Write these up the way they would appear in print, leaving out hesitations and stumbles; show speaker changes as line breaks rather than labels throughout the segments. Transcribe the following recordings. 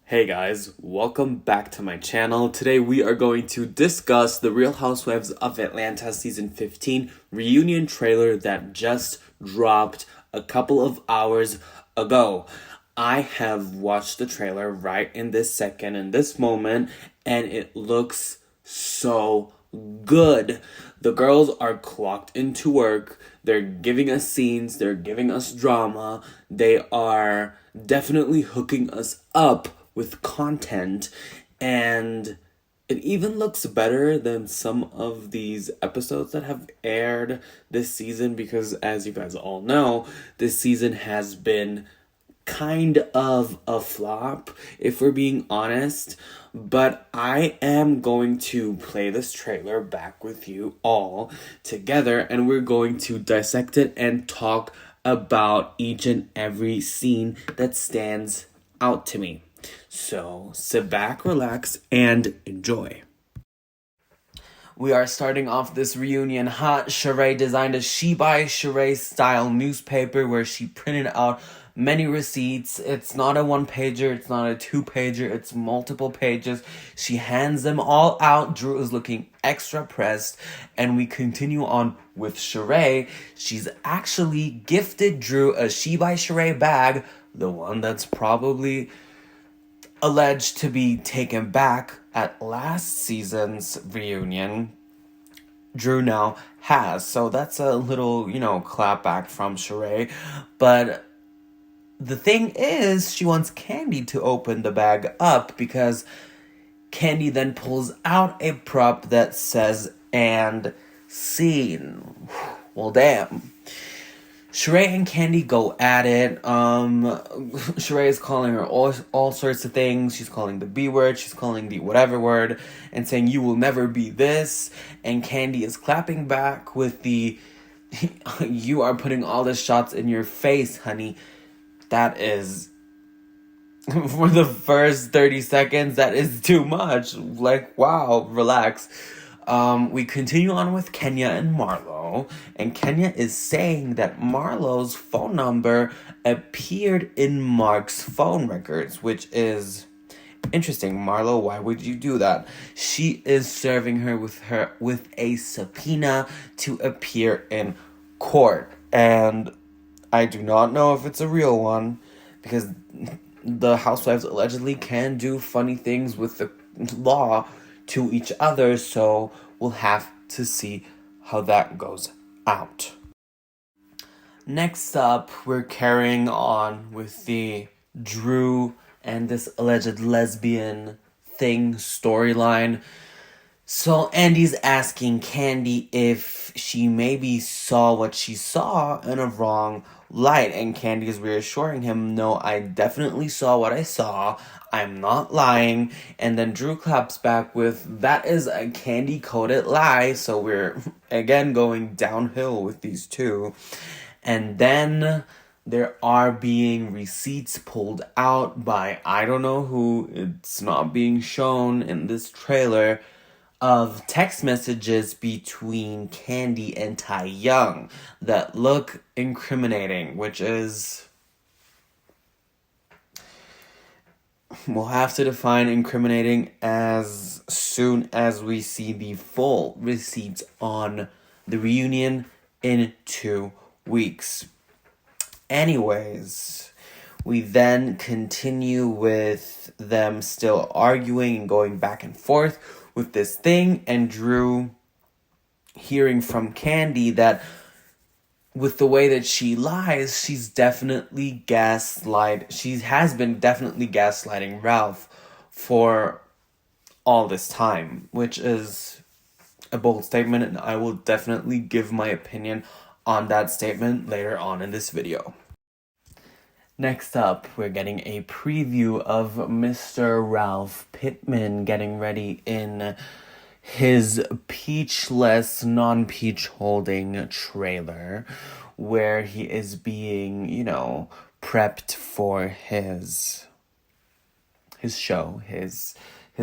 Hey guys, welcome back to my channel. Today we are going to discuss the Real Housewives of Atlanta Season 15 reunion trailer that just dropped a couple of hours ago. I have watched the trailer right in this second, in this moment, and it looks so good. The girls are clocked into work. They're giving us scenes. They're giving us drama. They are definitely hooking us up with content. And it even looks better than some of these episodes that have aired this season because, as you guys all know, this season has been kind of a flop, if we're being honest. But I am going to play this trailer back with you all together, and we're going to dissect it and talk about each and every scene that stands out to me. So sit back, relax, and enjoy. We are starting off this reunion hot. Sheree designed a She by Sheree style newspaper where she printed out many receipts. It's not a one-pager, it's not a two-pager, it's multiple pages. She hands them all out. Drew is looking extra pressed, and we continue on with Sheree. She's actually gifted Drew a She by Sheree bag, the one that's probably alleged to be taken back at last season's reunion. Drew now has. So that's a little, clapback from Sheree. But the thing is, she wants Candy to open the bag up because Candy then pulls out a prop that says, "and scene." Well, damn. Sheree and Candy go at it. Sheree is calling her all sorts of things. She's calling the B word. She's calling the whatever word. And saying, "You will never be this." And Candy is clapping back with the, "You are putting all the shots in your face, honey." That is, for the first 30 seconds, that is too much. Like, wow, relax. We continue on with Kenya and Marlo, and Kenya is saying that Marlo's phone number appeared in Mark's phone records, which is interesting. Marlo, why would you do that? She is serving her with a subpoena to appear in court, and I do not know if it's a real one because the housewives allegedly can do funny things with the law to each other, so we'll have to see how that goes out. Next up, we're carrying on with the Drew and this alleged lesbian thing storyline. So Andy's asking Candy if she maybe saw what she saw in a wrong light, and Candy is reassuring him, "No, I definitely saw what I saw. I'm not lying." And then Drew claps back with, "That is a candy-coated lie." So we're again going downhill with these two. And then there are being receipts pulled out by I don't know who. It's not being shown in this trailer, of text messages between Candy and Ty Young that look incriminating, which is, we'll have to define incriminating as soon as we see the full receipts on the reunion in 2 weeks. Anyways, we then continue with them still arguing and going back and forth with this thing, and Drew hearing from Candy that with the way that she lies, she's definitely she has been definitely gaslighting Ralph for all this time, which is a bold statement, and I will definitely give my opinion on that statement later on in this video. Next up, we're getting a preview of Mr. Ralph Pittman getting ready in his peachless, non-peach holding trailer, where he is being, prepped for his show, his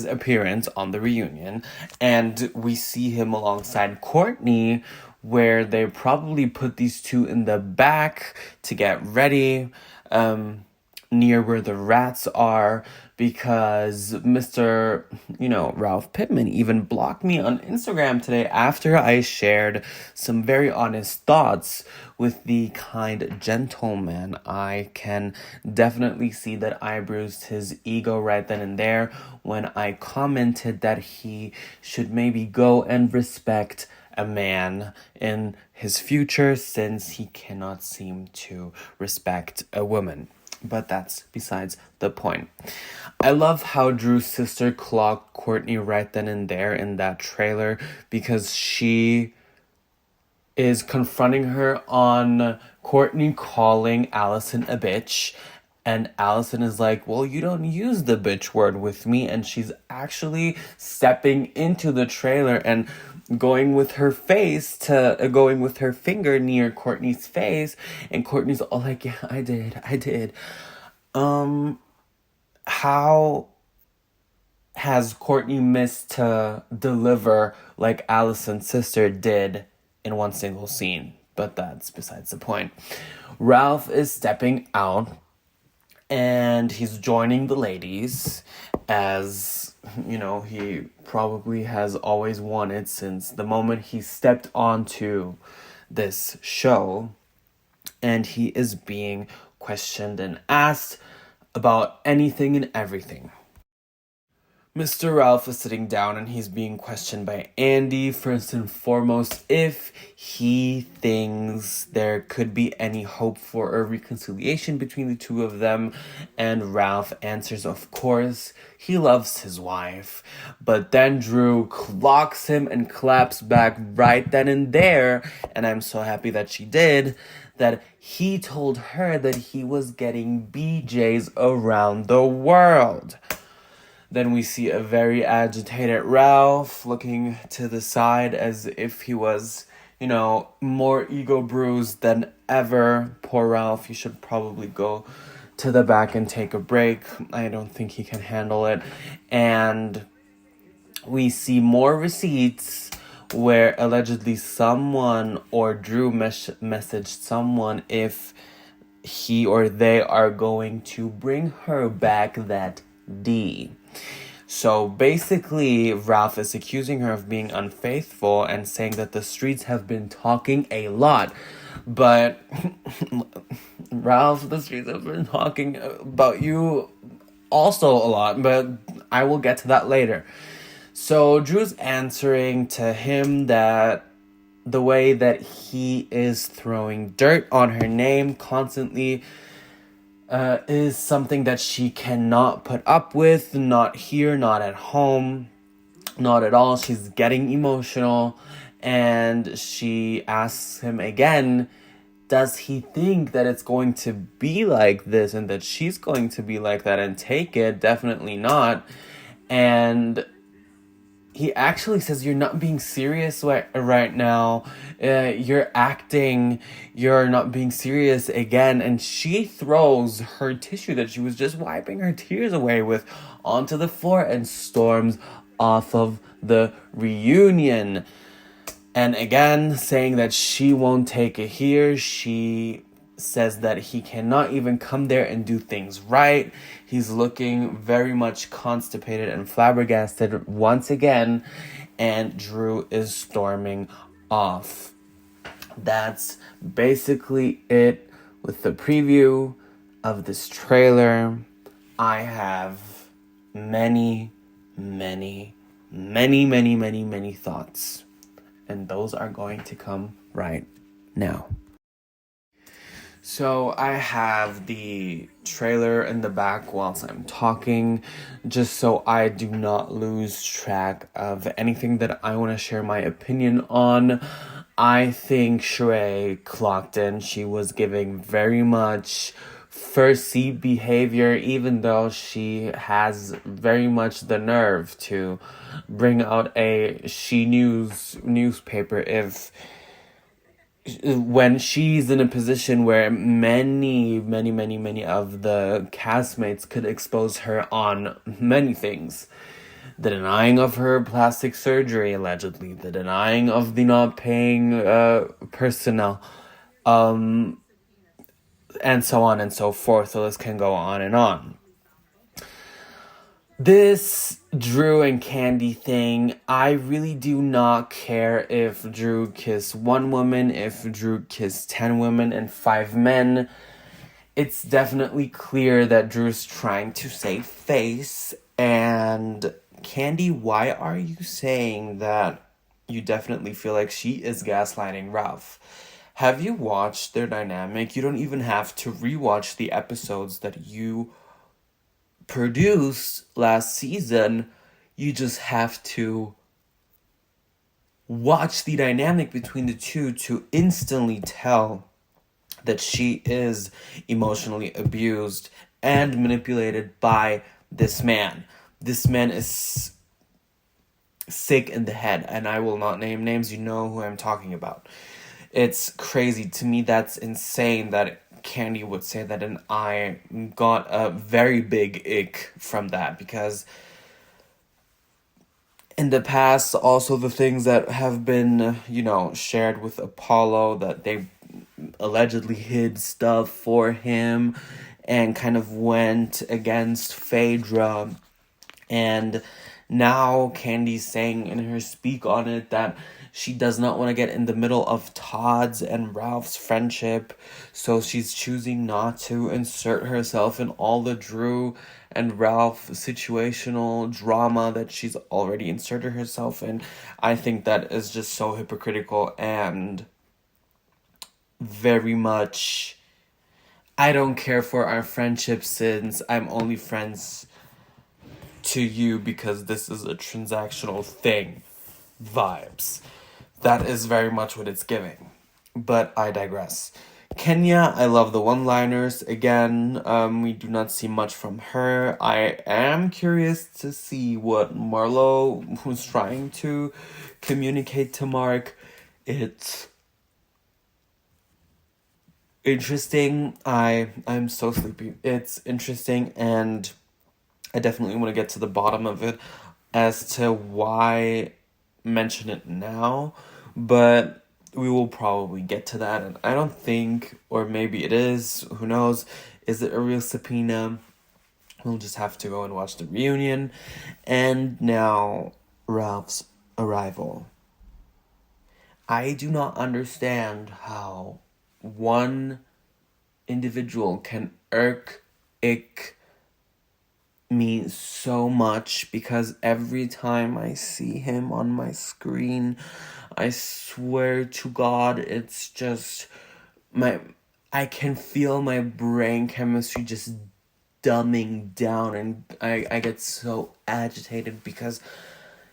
appearance on the reunion. And we see him alongside Courtney, where they probably put these two in the back to get ready. near where the rats are, because Mr. Ralph Pittman even blocked me on Instagram today after I shared some very honest thoughts with the kind gentleman. I can definitely see that I bruised his ego right then and there when I commented that he should maybe go and respect a man in his future, since he cannot seem to respect a woman. But that's besides the point. I love how Drew's sister clocked Courtney right then and there in that trailer, because she is confronting her on Courtney calling Allison a bitch. And Allison is like, well, you don't use the bitch word with me. And she's actually stepping into the trailer and going with her finger near Courtney's face. And Courtney's all like, yeah, I did. How has Courtney missed to deliver like Allison's sister did in one single scene? But that's besides the point. Ralph is stepping out and he's joining the ladies, as he probably has always wanted since the moment he stepped onto this show. And he is being questioned and asked about anything and everything. Mr. Ralph is sitting down and he's being questioned by Andy, first and foremost, if he thinks there could be any hope for a reconciliation between the two of them. And Ralph answers, of course, he loves his wife. But then Drew clocks him and claps back right then and there, and I'm so happy that she did, that he told her that he was getting BJs around the world. Then we see a very agitated Ralph looking to the side as if he was, more ego bruised than ever. Poor Ralph, you should probably go to the back and take a break. I don't think he can handle it. And we see more receipts where allegedly someone or Drew messaged someone if he or they are going to bring her back that D. So basically, Ralph is accusing her of being unfaithful and saying that the streets have been talking a lot. But Ralph, the streets have been talking about you also a lot, but I will get to that later. So Drew's answering to him that the way that he is throwing dirt on her name constantly is something that she cannot put up with, not here, not at home, not at all. She's getting emotional, and she asks him again, does he think that it's going to be like this and that she's going to be like that and take it? Definitely not. And he actually says, you're not being serious right now. You're acting. You're not being serious again. And she throws her tissue that she was just wiping her tears away with onto the floor and storms off of the reunion. And again, saying that she won't take it here. She says that he cannot even come there and do things right. He's looking very much constipated and flabbergasted once again, and Drew is storming off. That's basically it with the preview of this trailer. I have many thoughts, and those are going to come right now. So I have the trailer in the back whilst I'm talking, just so I do not lose track of anything that I want to share my opinion on. I think Sheree clocked in. She was giving very much first seat behavior, even though she has very much the nerve to bring out a She News newspaper when she's in a position where many of the castmates could expose her on many things. The denying of her plastic surgery, allegedly. The denying of the not paying personnel. and so on and so forth. The list can go on and on. This Drew and Candy thing, I really do not care if Drew kissed one woman, if Drew kissed 10 women and 5 men. It's definitely clear that Drew's trying to save face. And Candy, why are you saying that you definitely feel like she is gaslighting Ralph? Have you watched their dynamic? You don't even have to rewatch the episodes that you produced last season. You just have to watch the dynamic between the two to instantly tell that she is emotionally abused and manipulated by this man. This man is sick in the head, and I will not name names. You know who I'm talking about. It's crazy. To me, that's insane that Candy would say that, and I got a very big ick from that, because in the past, also the things that have been, shared with Apollo, that they allegedly hid stuff for him and kind of went against Phaedra. And now Candy's saying in her speak on it that she does not want to get in the middle of Todd's and Ralph's friendship, so she's choosing not to insert herself in all the Drew and Ralph situational drama that she's already inserted herself in. I think that is just so hypocritical and very much, I don't care for our friendship since I'm only friends to you because this is a transactional thing vibes. That is very much what it's giving. But I digress. Kenya, I love the one-liners. Again, we do not see much from her. I am curious to see what Marlo was trying to communicate to Mark. It's interesting. I'm so sleepy. It's interesting, and I definitely want to get to the bottom of it as to why mention it now, but we will probably get to that. And I don't think, or maybe it is, who knows, is it a real subpoena? We'll just have to go and watch the reunion. And now Ralph's arrival. I do not understand how one individual can ick me so much, because every time I see him on my screen, I swear to God, it's just I can feel my brain chemistry just dumbing down, and I get so agitated because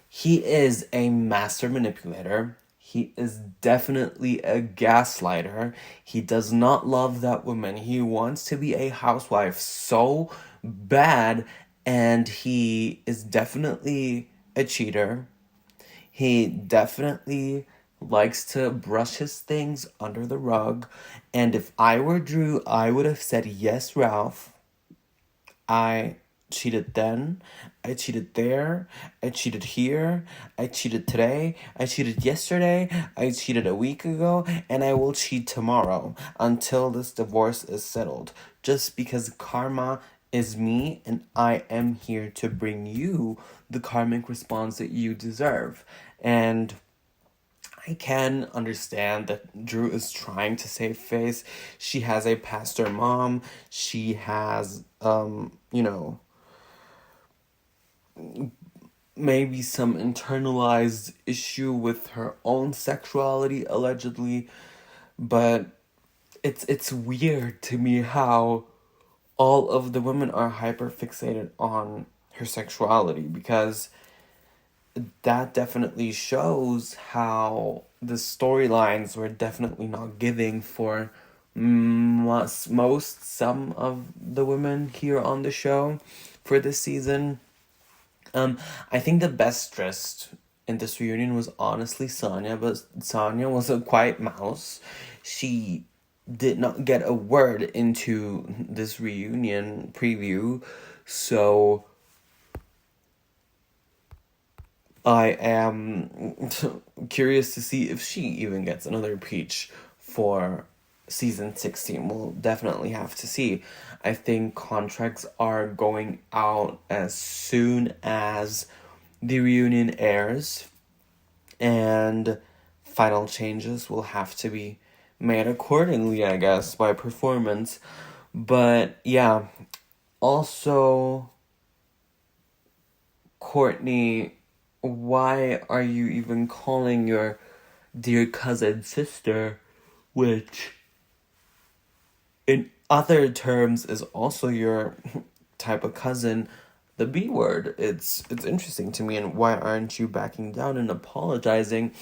he is a master manipulator. He is definitely a gaslighter. He does not love that woman. He wants to be a housewife so bad, and he is definitely a cheater. He definitely likes to brush his things under the rug. And if I were Drew, I would have said, yes, Ralph, I cheated then, I cheated there, I cheated here, I cheated today, I cheated yesterday, I cheated a week ago, and I will cheat tomorrow until this divorce is settled. Just because karma is me, and I am here to bring you the karmic response that you deserve. And I can understand that Drew is trying to save face. She has a pastor mom. She has, maybe some internalized issue with her own sexuality, allegedly. But it's weird to me how all of the women are hyper fixated on her sexuality, because that definitely shows how the storylines were definitely not giving for some of the women here on the show for this season. I think the best dressed in this reunion was honestly Sonia, but Sonia was a quiet mouse. She did not get a word into this reunion preview, so I am curious to see if she even gets another peach for season 16. We'll definitely have to see. I think contracts are going out as soon as the reunion airs, and final changes will have to be made accordingly, I guess, by performance. But yeah, also, Courtney, why are you even calling your dear cousin sister, which in other terms is also your type of cousin, the B word? It's interesting to me, and why aren't you backing down and apologizing?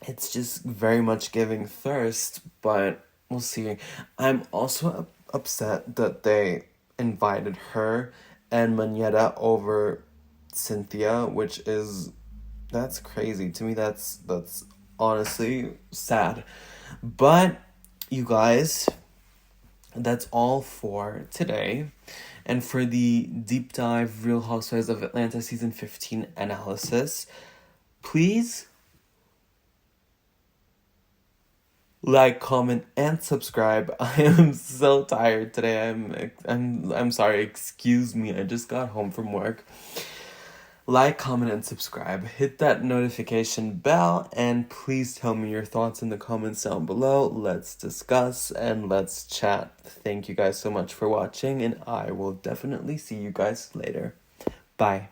It's just very much giving thirst, but we'll see. I'm also upset that they invited her and Manetta over Cynthia, which is, that's crazy. To me, that's honestly sad. But you guys, that's all for today. And for the deep dive Real Housewives of Atlanta season 15 analysis, please like, comment, and subscribe. I am so tired today. I'm sorry. Excuse me. I just got home from work. Like, comment, and subscribe. Hit that notification bell, and please tell me your thoughts in the comments down below. Let's discuss and let's chat. Thank you guys so much for watching, and I will definitely see you guys later. Bye.